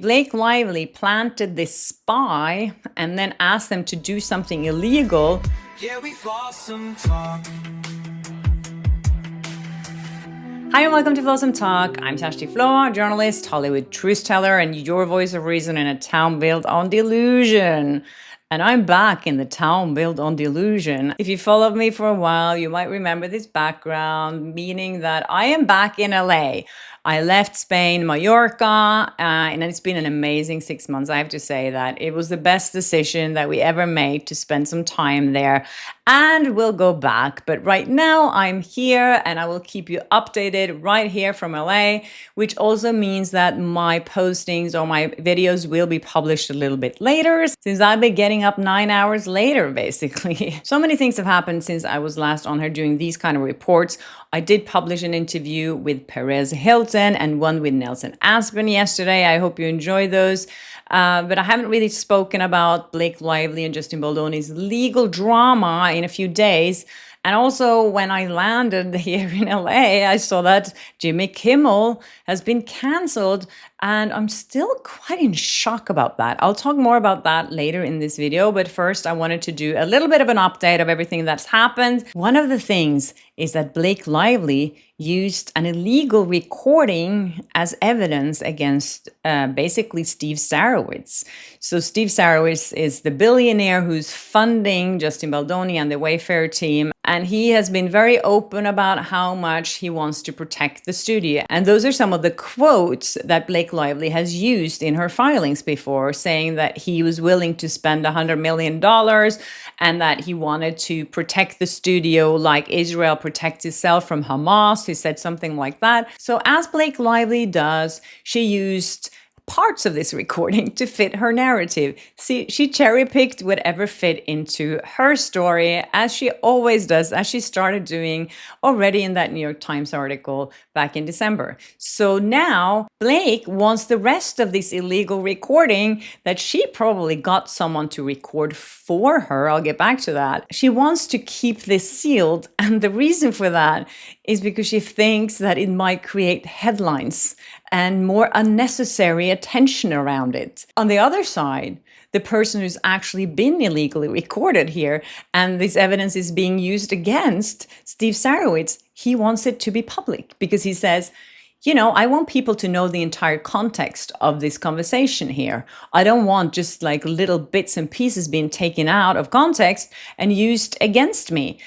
Blake Lively planted this spy and then asked them to do something illegal. Yeah, we've lost some talk. Hi and welcome to Flawsome Talk. I'm Tashti Flaw, journalist, Hollywood truth teller, and your voice of reason in a town built on delusion. And I'm back in the town built on delusion. If you followed me for a while, you might remember this background, meaning that I am back in LA. I left Spain, Mallorca, and it's been an amazing 6 months. I have to say that it was the best decision that we ever made to spend some time there, and we'll go back. But right now I'm here and I will keep you updated right here from LA, which also means that my postings or my videos will be published a little bit later, since I'll be getting up 9 hours later, basically. So many things have happened since I was last on here doing these kind of reports. I did publish an interview with Perez Hilton and one with Nelson Aspen yesterday. I hope you enjoyed those. But I haven't really spoken about Blake Lively and Justin Baldoni's legal drama in a few days. And also, when I landed here in LA, I saw that Jimmy Kimmel has been canceled, and I'm still quite in shock about that. I'll talk more about that later in this video, but first I wanted to do a little bit of an update of everything that's happened. One of the things is that Blake Lively used an illegal recording as evidence against basically Steve Sarowitz. So Steve Sarowitz is the billionaire who's funding Justin Baldoni and the Wayfair team. And he has been very open about how much he wants to protect the studio. And those are some of the quotes that Blake Lively has used in her filings before, saying that he was willing to spend $100 million and that he wanted to protect the studio like Israel protects itself from Hamas. He said something like that. So as Blake Lively does, she used parts of this recording to fit her narrative. See, she cherry-picked whatever fit into her story, as she always does, as she started doing already in that New York Times article back in December. So now Blake wants the rest of this illegal recording that she probably got someone to record for her. I'll get back to that. She wants to keep this sealed, and the reason for that is because she thinks that it might create headlines and more unnecessary attention around it. On the other side, the person who's actually been illegally recorded here, and this evidence is being used against Steve Sarowitz, he wants it to be public because he says, you know, I want people to know the entire context of this conversation here. I don't want just like little bits and pieces being taken out of context and used against me.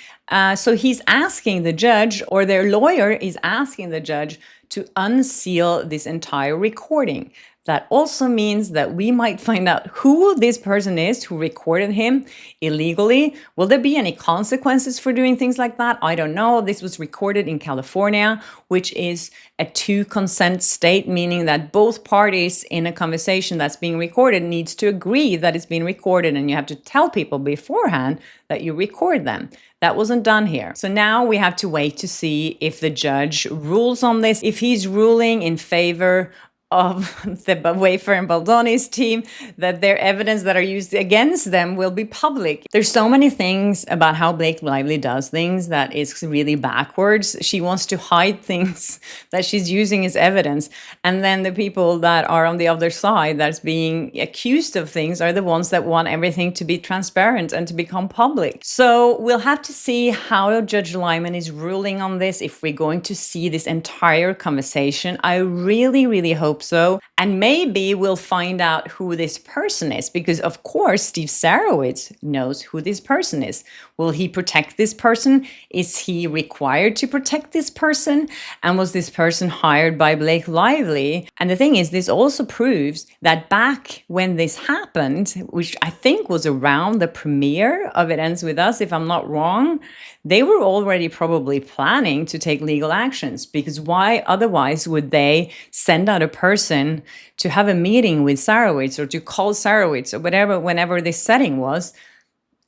So he's asking the judge, or their lawyer is asking the judge, to unseal this entire recording. That also means that we might find out who this person is who recorded him illegally. Will there be any consequences for doing things like that? I don't know. This was recorded in California, which is a two-consent state, meaning that both parties in a conversation that's being recorded needs to agree that it's being recorded, and you have to tell people beforehand that you record them. That wasn't done here. So now we have to wait to see if the judge rules on this. If he's ruling in favor of the Wayfair and Baldoni's team, that their evidence that are used against them will be public. There's so many things about how Blake Lively does things that is really backwards. She wants to hide things that she's using as evidence. And then the people that are on the other side that's being accused of things are the ones that want everything to be transparent and to become public. So we'll have to see how Judge Lyman is ruling on this, if we're going to see this entire conversation. I really, really hope so. And maybe we'll find out who this person is, because of course Steve Sarowitz knows who this person is. Will he protect this person? Is he required to protect this person? And was this person hired by Blake Lively? And the thing is, this also proves that back when this happened, which I think was around the premiere of It Ends With Us, if I'm not wrong, they were already probably planning to take legal actions, because why otherwise would they send out a person to have a meeting with Sarowitz or to call Sarowitz or whatever, whenever this setting was,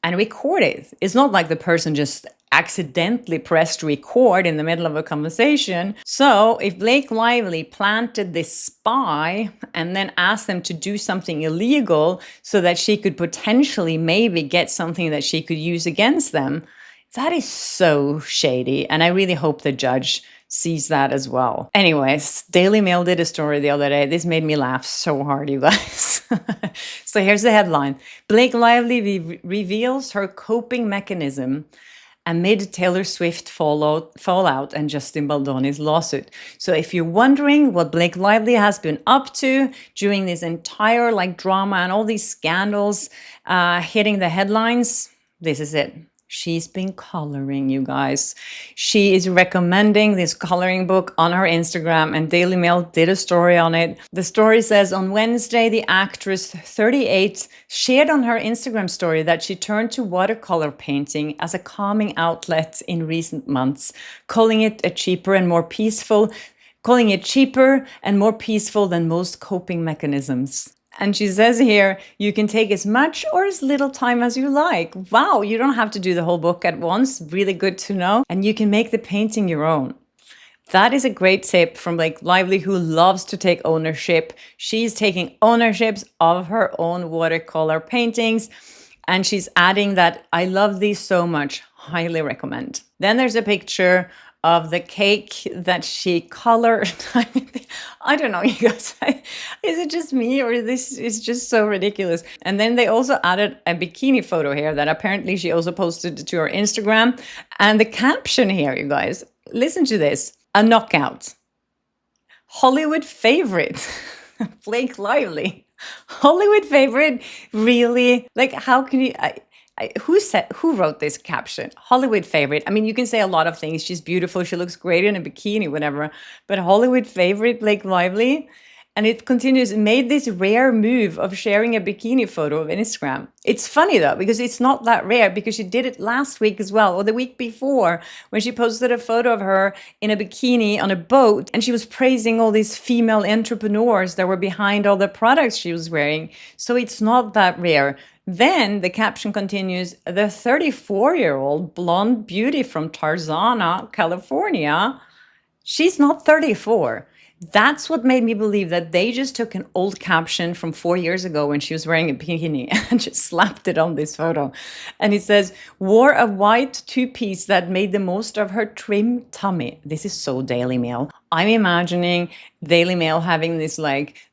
and record it? It's not like the person just accidentally pressed record in the middle of a conversation. So if Blake Lively planted this spy and then asked them to do something illegal so that she could potentially maybe get something that she could use against them, that is so shady. And I really hope the judge sees that as well. Anyways, Daily Mail did a story the other day. This made me laugh so hard, you guys. So here's the headline. Blake Lively reveals her coping mechanism amid Taylor Swift fallout and Justin Baldoni's lawsuit. So if you're wondering what Blake Lively has been up to during this entire drama and all these scandals hitting the headlines, this is it. She's been coloring, you guys. She is recommending this coloring book on her Instagram, and Daily Mail did a story on it. The story says, on Wednesday, the actress, 38, shared on her Instagram story that she turned to watercolor painting as a calming outlet in recent months, calling it cheaper and more peaceful than most coping mechanisms. And she says here, you can take as much or as little time as you like. Wow, you don't have to do the whole book at once. Really good to know. And you can make the painting your own. That is a great tip from Blake Lively, who loves to take ownership. She's taking ownerships of her own watercolor paintings. And she's adding that, I love these so much. Highly recommend. Then there's a picture of the cake that she colored. I don't know, you guys. Is it just me, or this is just so ridiculous? And then they also added a bikini photo here that apparently she also posted to her Instagram. And the caption here, you guys, listen to this. A knockout. Hollywood favorite. Blake Lively. Hollywood favorite? Really? How can you... who wrote this caption? Hollywood favorite. I mean, you can say a lot of things. She's beautiful. She looks great in a bikini, whatever. But Hollywood favorite, Blake Lively. And it continues, made this rare move of sharing a bikini photo of Instagram. It's funny though, because it's not that rare, because she did it last week as well, or the week before, when she posted a photo of her in a bikini on a boat, and she was praising all these female entrepreneurs that were behind all the products she was wearing. So it's not that rare. Then the caption continues, the 34-year-old blonde beauty from Tarzana, California, she's not 34. That's what made me believe that they just took an old caption from 4 years ago when she was wearing a bikini and just slapped it on this photo. And it says, wore a white two-piece that made the most of her trim tummy. This is so Daily Mail. I'm imagining Daily Mail having this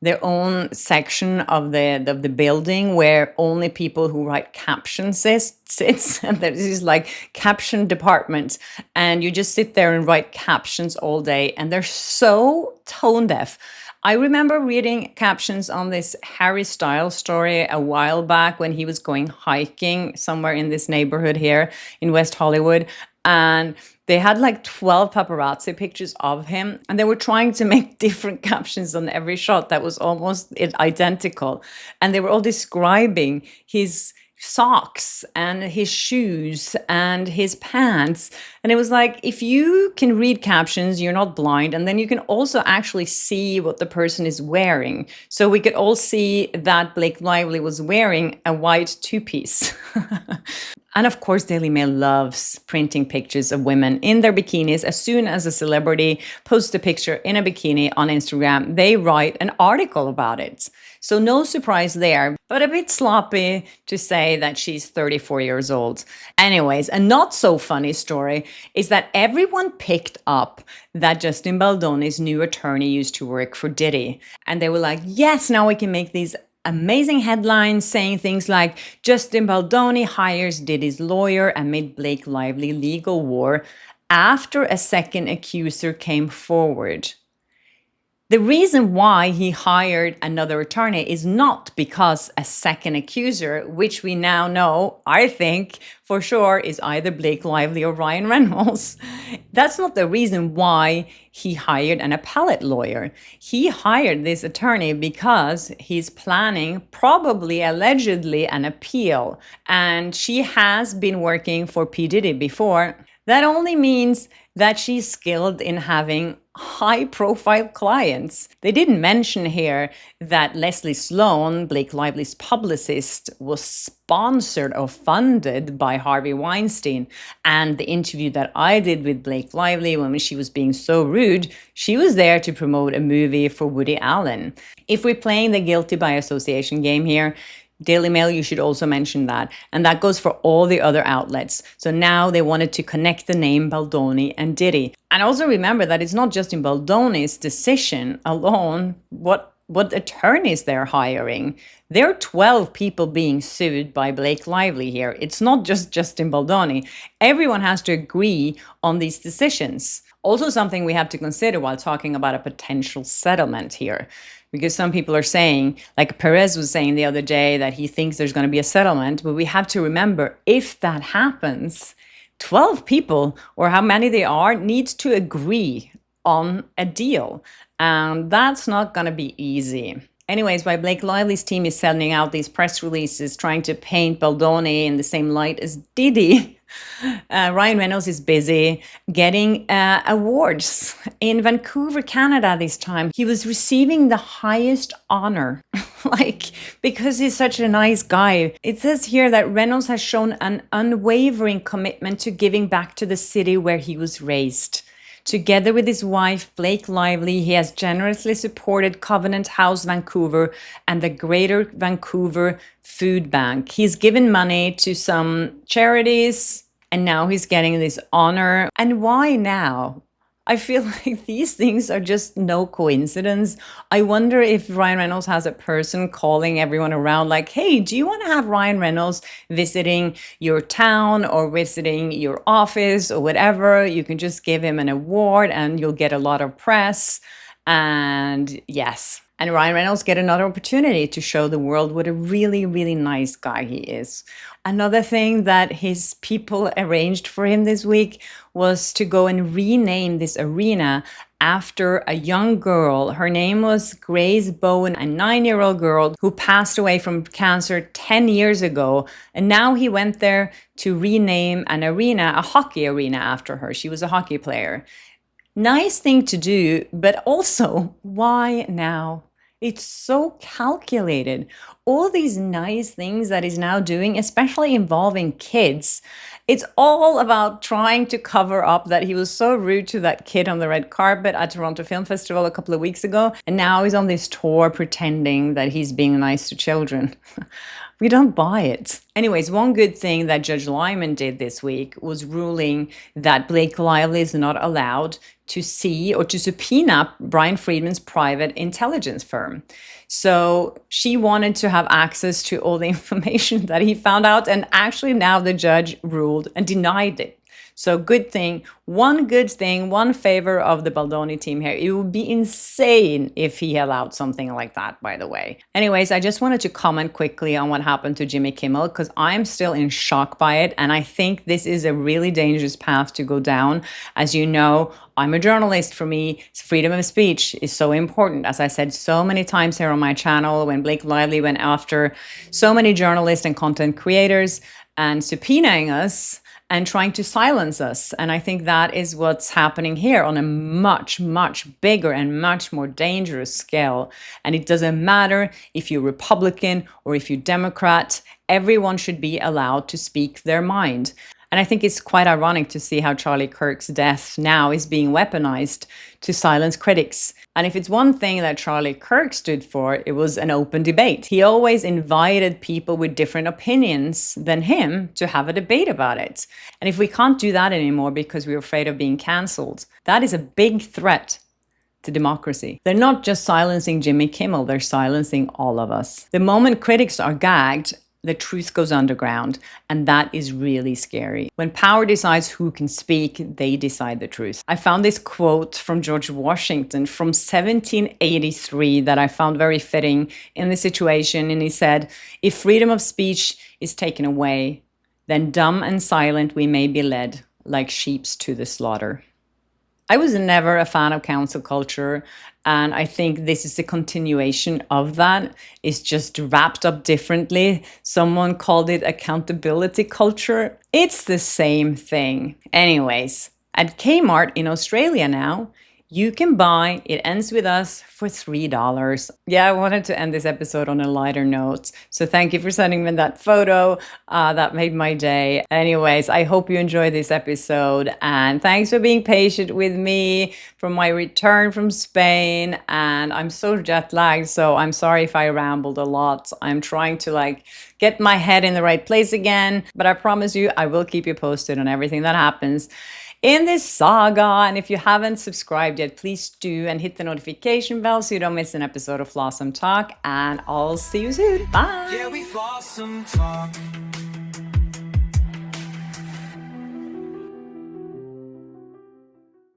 their own section of the building where only people who write captions sits, and there's this caption department, and you just sit there and write captions all day, and they're so tone deaf. I remember reading captions on this Harry Styles story a while back when he was going hiking somewhere in this neighborhood here in West Hollywood, and they had 12 paparazzi pictures of him, and they were trying to make different captions on every shot that was almost identical. And they were all describing his socks and his shoes and his pants. And it was if you can read captions, you're not blind. And then you can also actually see what the person is wearing. So we could all see that Blake Lively was wearing a white two-piece. And of course, Daily Mail loves printing pictures of women in their bikinis. As soon as a celebrity posts a picture in a bikini on Instagram, they write an article about it. So no surprise there, but a bit sloppy to say that she's 34 years old. Anyways, a not so funny story is that everyone picked up that Justin Baldoni's new attorney used to work for Diddy. And they were like, yes, now we can make these amazing headlines saying things like Justin Baldoni hires Diddy's lawyer amid Blake Lively legal war after a second accuser came forward. The reason why he hired another attorney is not because a second accuser, which we now know, I think, for sure, is either Blake Lively or Ryan Reynolds. That's not the reason why he hired an appellate lawyer. He hired this attorney because he's planning, probably allegedly, an appeal. And she has been working for P. Diddy before. That only means that she's skilled in having high-profile clients. They didn't mention here that Leslie Sloan, Blake Lively's publicist, was sponsored or funded by Harvey Weinstein. And the interview that I did with Blake Lively when she was being so rude, she was there to promote a movie for Woody Allen. If we're playing the guilty by association game here, Daily Mail, you should also mention that. And that goes for all the other outlets. So now they wanted to connect the name Baldoni and Diddy. And also remember that it's not Justin Baldoni's decision alone what attorneys they're hiring. There are 12 people being sued by Blake Lively here. It's not just Justin Baldoni. Everyone has to agree on these decisions. Also something we have to consider while talking about a potential settlement here. Because some people are saying, like Perez was saying the other day, that he thinks there's going to be a settlement. But we have to remember, if that happens, 12 people, or how many they are, needs to agree on a deal. And that's not going to be easy. Anyways, while Blake Lively's team is sending out these press releases trying to paint Baldoni in the same light as Diddy, Ryan Reynolds is busy getting awards in Vancouver, Canada this time. He was receiving the highest honor, because he's such a nice guy. It says here that Reynolds has shown an unwavering commitment to giving back to the city where he was raised. Together with his wife, Blake Lively, he has generously supported Covenant House Vancouver and the Greater Vancouver Food Bank. He's given money to some charities, and now he's getting this honor. And why now? I feel like these things are just no coincidence. I wonder if Ryan Reynolds has a person calling everyone around like, hey, do you want to have Ryan Reynolds visiting your town or visiting your office or whatever? You can just give him an award and you'll get a lot of press. And yes. And Ryan Reynolds get another opportunity to show the world what a really, really nice guy he is. Another thing that his people arranged for him this week was to go and rename this arena after a young girl. Her name was Grace Bowen, a 9-year-old girl who passed away from cancer 10 years ago. And now he went there to rename an arena, a hockey arena, after her. She was a hockey player. Nice thing to do, but also, why now? It's so calculated. All these nice things that he's now doing, especially involving kids, it's all about trying to cover up that he was so rude to that kid on the red carpet at Toronto Film Festival a couple of weeks ago. And now he's on this tour pretending that he's being nice to children. We don't buy it. Anyways, one good thing that Judge Lyman did this week was ruling that Blake Lively is not allowed to see or to subpoena Brian Friedman's private intelligence firm. So she wanted to have access to all the information that he found out, and actually now the judge ruled and denied it. So good thing, one favor of the Baldoni team here. It would be insane if he allowed something like that, by the way. Anyways, I just wanted to comment quickly on what happened to Jimmy Kimmel because I'm still in shock by it. And I think this is a really dangerous path to go down. As you know, I'm a journalist. For me, freedom of speech is so important. As I said so many times here on my channel, when Blake Lively went after so many journalists and content creators and subpoenaing us, and trying to silence us. And I think that is what's happening here on a much, much bigger and much more dangerous scale. And it doesn't matter if you're Republican or if you're Democrat, everyone should be allowed to speak their mind. And I think it's quite ironic to see how Charlie Kirk's death now is being weaponized to silence critics. And if it's one thing that Charlie Kirk stood for, it was an open debate. He always invited people with different opinions than him to have a debate about it. And if we can't do that anymore because we're afraid of being cancelled, that is a big threat to democracy. They're not just silencing Jimmy Kimmel, they're silencing all of us. The moment critics are gagged, the truth goes underground, and that is really scary. When power decides who can speak, they decide the truth. I found this quote from George Washington from 1783 that I found very fitting in the situation, and he said, "If freedom of speech is taken away, then dumb and silent we may be led, like sheep to the slaughter." I was never a fan of council culture, and I think this is a continuation of that. It's just wrapped up differently. Someone called it accountability culture. It's the same thing. Anyways, at Kmart in Australia now, you can buy It Ends With Us for $3. Yeah, I wanted to end this episode on a lighter note. So thank you for sending me that photo. That made my day. Anyways, I hope you enjoyed this episode. And thanks for being patient with me from my return from Spain. And I'm so jet lagged, so I'm sorry if I rambled a lot. I'm trying to get my head in the right place again. But I promise you, I will keep you posted on everything that happens in this saga. And if you haven't subscribed yet, please do, and hit the notification bell so you don't miss an episode of Flawsome Talk. And I'll see you soon. Bye. Yeah, we Flawsome Talk.